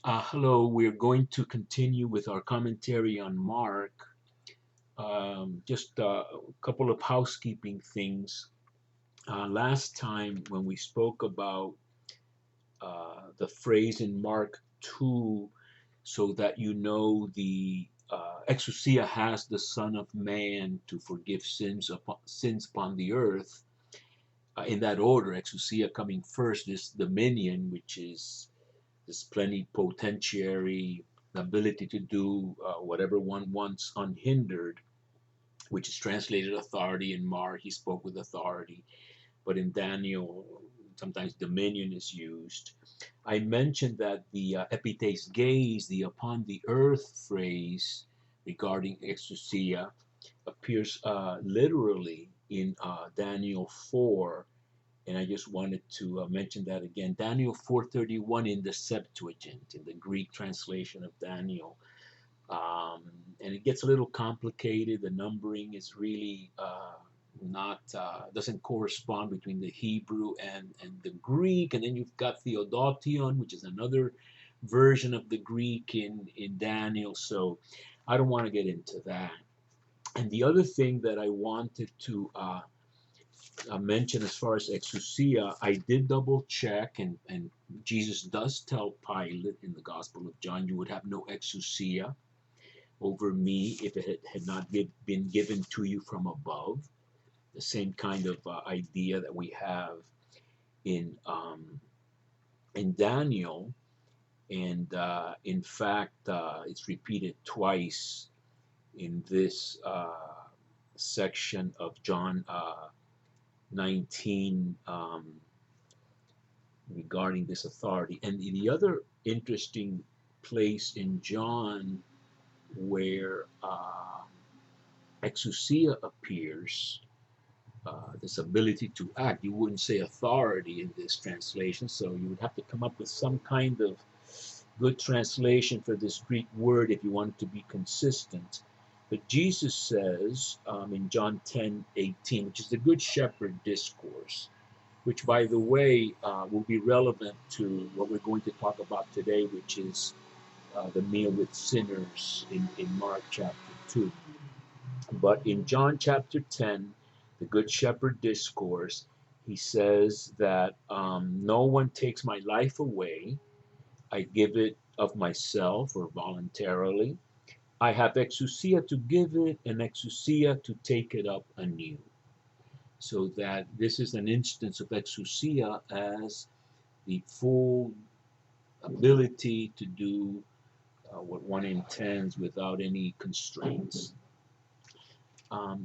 Hello, we're going to continue with our commentary on Mark. Just a couple of housekeeping things. Last time, when we spoke about the phrase in Mark 2, so that you know the exousia has the Son of Man to forgive sins upon the earth. In that order, exousia coming first, this dominion, which is this plenipotentiary ability to do whatever one wants unhindered, which is translated authority. In Mark, he spoke with authority, but in Daniel, sometimes dominion is used. I mentioned that the epites gaze, the upon the earth phrase regarding exousia, appears literally in Daniel 4, and I just wanted to mention that again. Daniel 4:31 in the Septuagint, in the Greek translation of Daniel, and it gets a little complicated. The numbering is really not doesn't correspond between the Hebrew and the Greek, and then you've got Theodotion, which is another version of the Greek in Daniel. So I don't want to get into that. And the other thing that I wanted to mention as far as exousia, I did double check, and Jesus does tell Pilate in the Gospel of John, you would have no exousia over me if it had not been given to you from above. The same kind of idea that we have in um, in Daniel, and in fact, it's repeated twice in this section of John 19 regarding this authority. And the other interesting place in John where exousia appears, this ability to act, you wouldn't say authority in this translation, so you would have to come up with some kind of good translation for this Greek word if you want it to be consistent. But Jesus says in John 10:18, which is the Good Shepherd discourse, which, by the way, will be relevant to what we're going to talk about today, which is the meal with sinners in Mark chapter 2. But in John chapter 10, the Good Shepherd discourse, he says that no one takes my life away. I give it of myself or voluntarily. I have exousia to give it and exousia to take it up anew. So that this is an instance of exousia as the full ability to do what one intends without any constraints.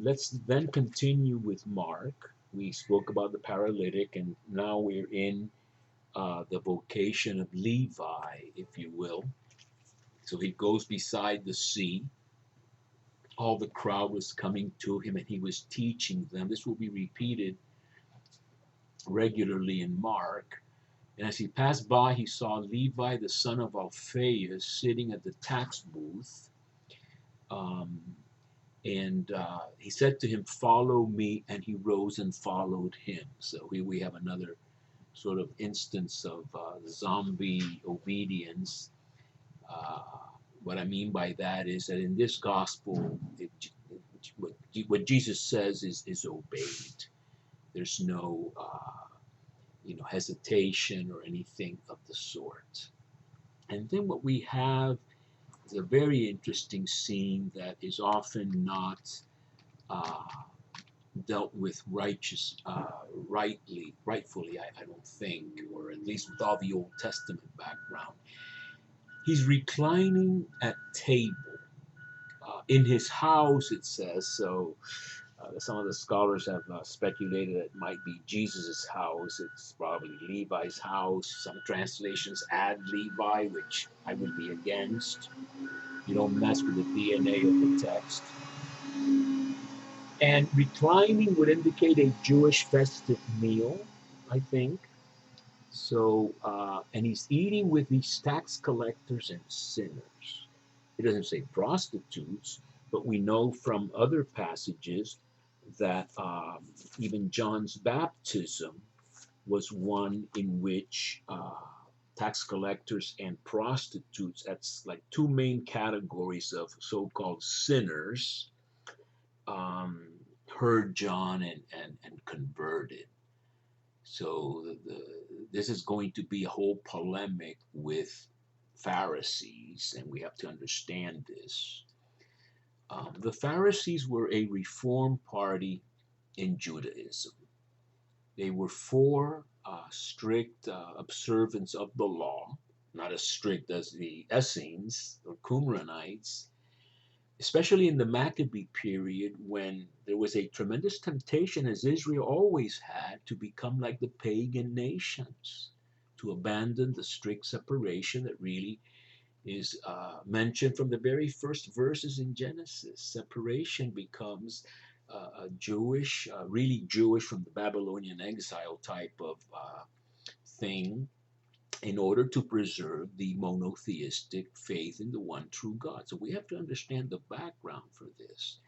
Let's then continue with Mark. We spoke about the paralytic, and now we're in the vocation of Levi, if you will. So he goes beside the sea. All the crowd was coming to him, and he was teaching them. This will be repeated regularly in Mark. And as he passed by, he saw Levi, the son of Alphaeus, sitting at the tax booth. Um, and he said to him, "Follow me." And he rose and followed him. So here we have another sort of instance of zombie obedience. Uh, what I mean by that is that in this gospel, what Jesus says is obeyed. There's no hesitation or anything of the sort. And then what we have is a very interesting scene that is often not uh, dealt with rightfully, I don't think, or at least with all the Old Testament background. He's reclining at table in his house, it says. So some of the scholars have speculated that it might be Jesus' house. It's probably Levi's house. Some translations add Levi, which I would be against. You don't mess with the DNA of the text. And reclining would indicate a Jewish festive meal, I think. So, and he's eating with these tax collectors and sinners. He doesn't say prostitutes, but we know from other passages that even John's baptism was one in which tax collectors and prostitutes. That's like two main categories of so-called sinners. Um, Heard John and converted. So this is going to be a whole polemic with Pharisees, and we have to understand this. The Pharisees were a reform party in Judaism. They were for strict observance of the law, not as strict as the Essenes or Qumranites, especially in the Maccabee period when there was a tremendous temptation, as Israel always had, to become like the pagan nations, to abandon the strict separation that really is mentioned from the very first verses in Genesis. Separation becomes Jewish, really Jewish from the Babylonian exile type of thing, in order to preserve the monotheistic faith in the one true God. So we have to understand the background for this.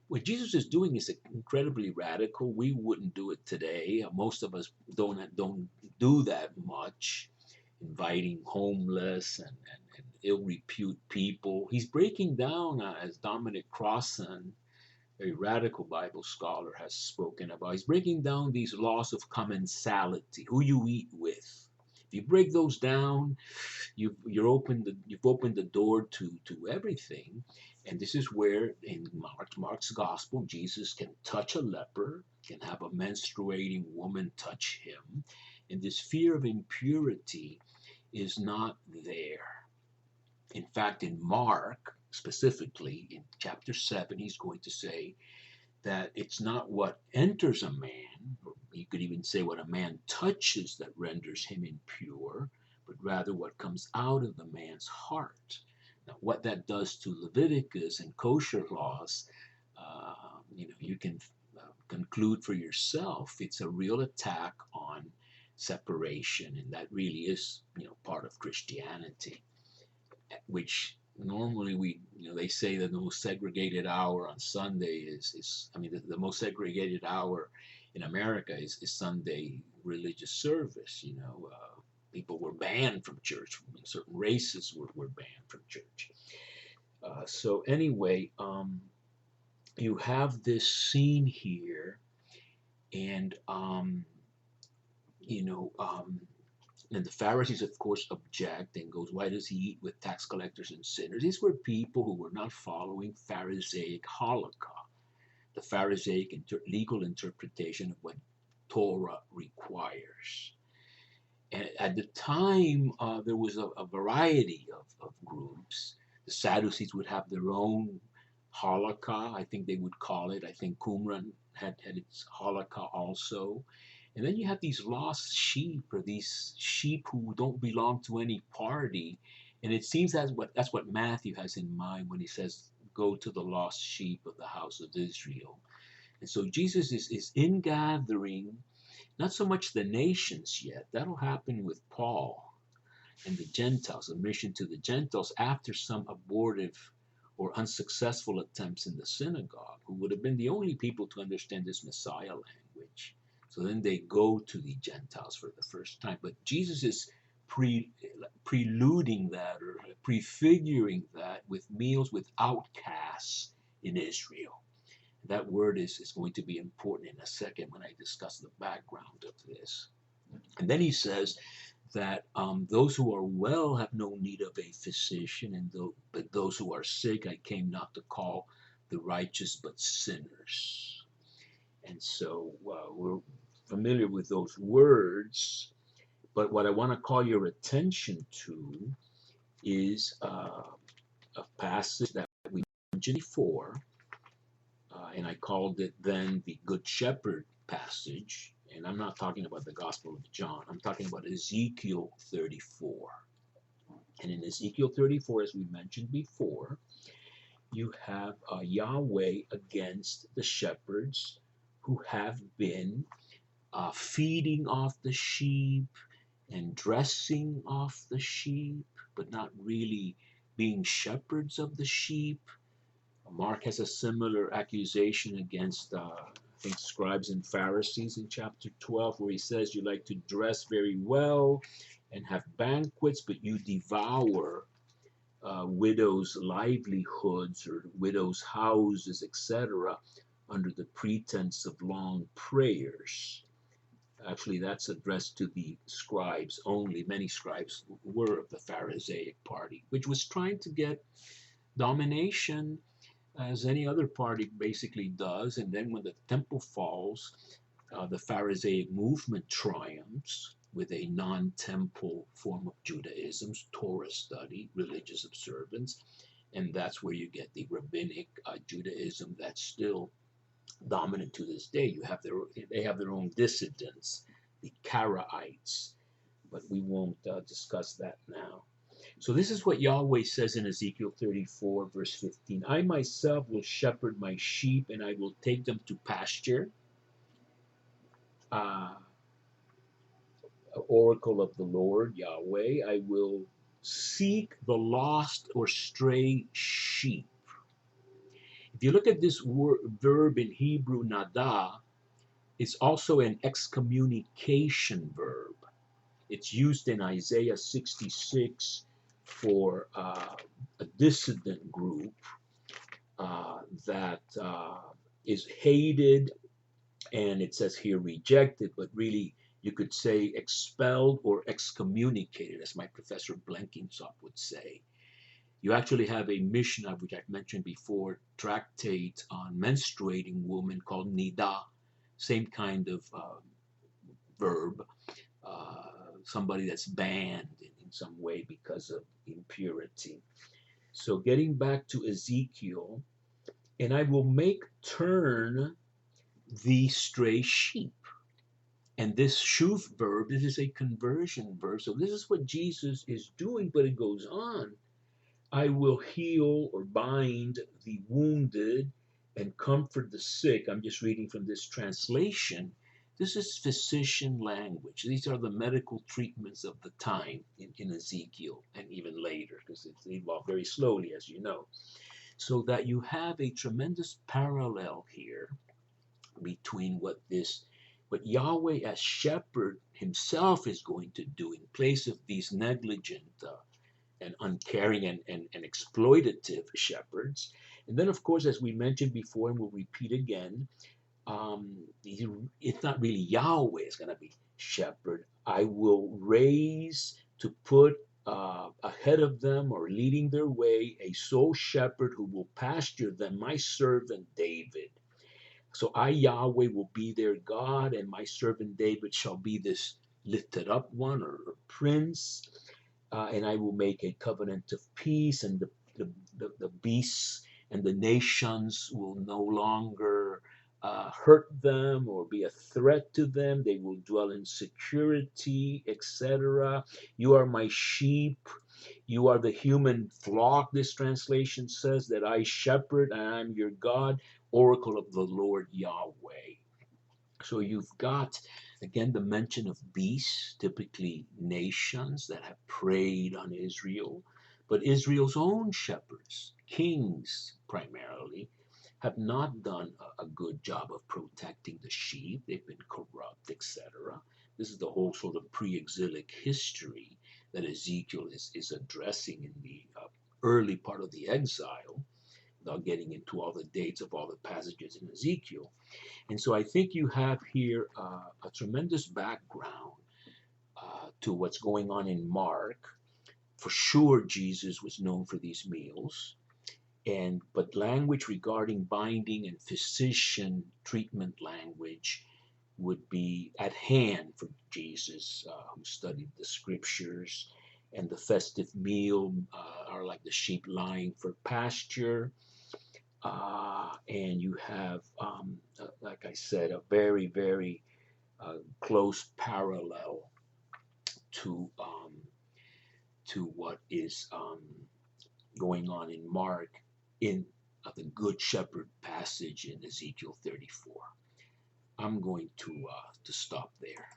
What Jesus is doing is incredibly radical. We wouldn't do it today. Most of us don't do that much, inviting homeless and ill repute people. He's breaking down, as Dominic Crossan, a radical Bible scholar, has spoken about. He's breaking down these laws of commensality, who you eat with. If you break those down, you've opened the door to everything. And this is where in Mark's gospel, Jesus can touch a leper, can have a menstruating woman touch him, and this fear of impurity is not there. In fact, in Mark, specifically in chapter 7, he's going to say that it's not what enters a man, or you could even say what a man touches, that renders him impure, but rather what comes out of the man's heart. Now, what that does to Leviticus and kosher laws, you can conclude for yourself. It's a real attack on separation, and that really is, part of Christianity, which normally they say that the most segregated hour on Sunday the most segregated hour in America is Sunday religious service. People were banned from church. Certain races were banned from church. So anyway, you have this scene here, and and the Pharisees, of course, object and goes, why does he eat with tax collectors and sinners? These were people who were not following Pharisaic halakha, the Pharisaic legal interpretation of what Torah requires. And at the time, there was a variety of groups. The Sadducees would have their own halakha, I think they would call it. I think Qumran had its halakha also. And then you have these lost sheep, or these sheep who don't belong to any party. And it seems that's what Matthew has in mind when he says, go to the lost sheep of the house of Israel. And so Jesus is ingathering, not so much the nations yet. That'll happen with Paul and the Gentiles, a mission to the Gentiles after some abortive or unsuccessful attempts in the synagogue, who would have been the only people to understand this Messiah language. So then they go to the Gentiles for the first time. But Jesus is preluding that, or prefiguring that, with meals with outcasts in Israel. That word is going to be important in a second when I discuss the background of this. And then he says that those who are well have no need of a physician, but those who are sick I came not to call the righteous, but sinners. And so we're familiar with those words, but what I want to call your attention to is a passage that we mentioned before, and I called it then the Good Shepherd passage. And I'm not talking about the Gospel of John. I'm talking about Ezekiel 34. And in Ezekiel 34, as we mentioned before, you have Yahweh against the shepherds who have been feeding off the sheep and dressing off the sheep, but not really being shepherds of the sheep. Mark has a similar accusation against, I think, scribes and Pharisees in chapter 12, where he says, you like to dress very well and have banquets, but you devour widows' livelihoods or widows' houses, etc., under the pretense of long prayers. Actually, that's addressed to the scribes only. Many scribes were of the Pharisaic party, which was trying to get domination as any other party basically does. And then when the temple falls, the Pharisaic movement triumphs with a non-temple form of Judaism, Torah study, religious observance, and that's where you get the rabbinic Judaism that's still dominant to this day. They have their own dissidents, the Karaites, but we won't discuss that now. So this is what Yahweh says in Ezekiel 34, verse 15. I myself will shepherd my sheep, and I will take them to pasture. Oracle of the Lord, Yahweh, I will seek the lost or stray sheep. If you look at this verb in Hebrew, nada, it's also an excommunication verb. It's used in Isaiah 66 for a dissident group that is hated, and it says here rejected, but really you could say expelled or excommunicated, as my professor Blenkinsop would say. You actually have a Mishnah, which I've mentioned before, tractate on menstruating women called nida, same kind of verb, somebody that's banned in some way because of impurity. So getting back to Ezekiel, and I will make turn the stray sheep. And this shuv verb, this is a conversion verb. So this is what Jesus is doing, but it goes on. I will heal or bind the wounded and comfort the sick. I'm just reading from this translation. This is physician language. These are the medical treatments of the time in Ezekiel and even later, because it's evolved very slowly, as you know. So that you have a tremendous parallel here between what Yahweh as shepherd himself is going to do in place of these negligent and uncaring and exploitative shepherds. And then, of course, as we mentioned before, and we'll repeat again, it's not really Yahweh is going to be shepherd. I will raise to put ahead of them or leading their way a sole shepherd who will pasture them, my servant David. So I, Yahweh, will be their God, and my servant David shall be this lifted up one or prince, and I will make a covenant of peace, and the beasts and the nations will no longer hurt them or be a threat to them. They will dwell in security, etc. You are my sheep. You are the human flock, this translation says, that I shepherd, and I'm your God, oracle of the Lord Yahweh. So you've got, again, the mention of beasts, typically nations that have preyed on Israel, but Israel's own shepherds, kings primarily, have not done a good job of protecting the sheep. They've been corrupt, etc. This is the whole sort of pre-exilic history that Ezekiel is addressing in the early part of the exile, without getting into all the dates of all the passages in Ezekiel. And so I think you have here a tremendous background to what's going on in Mark. For sure, Jesus was known for these meals, but language regarding binding and physician treatment language would be at hand for Jesus, who studied the scriptures. And the festive meal are like the sheep lying for pasture. And you have, like I said, a very, very close parallel to what is going on in Mark in the Good Shepherd passage in Ezekiel 34. I'm going to stop there.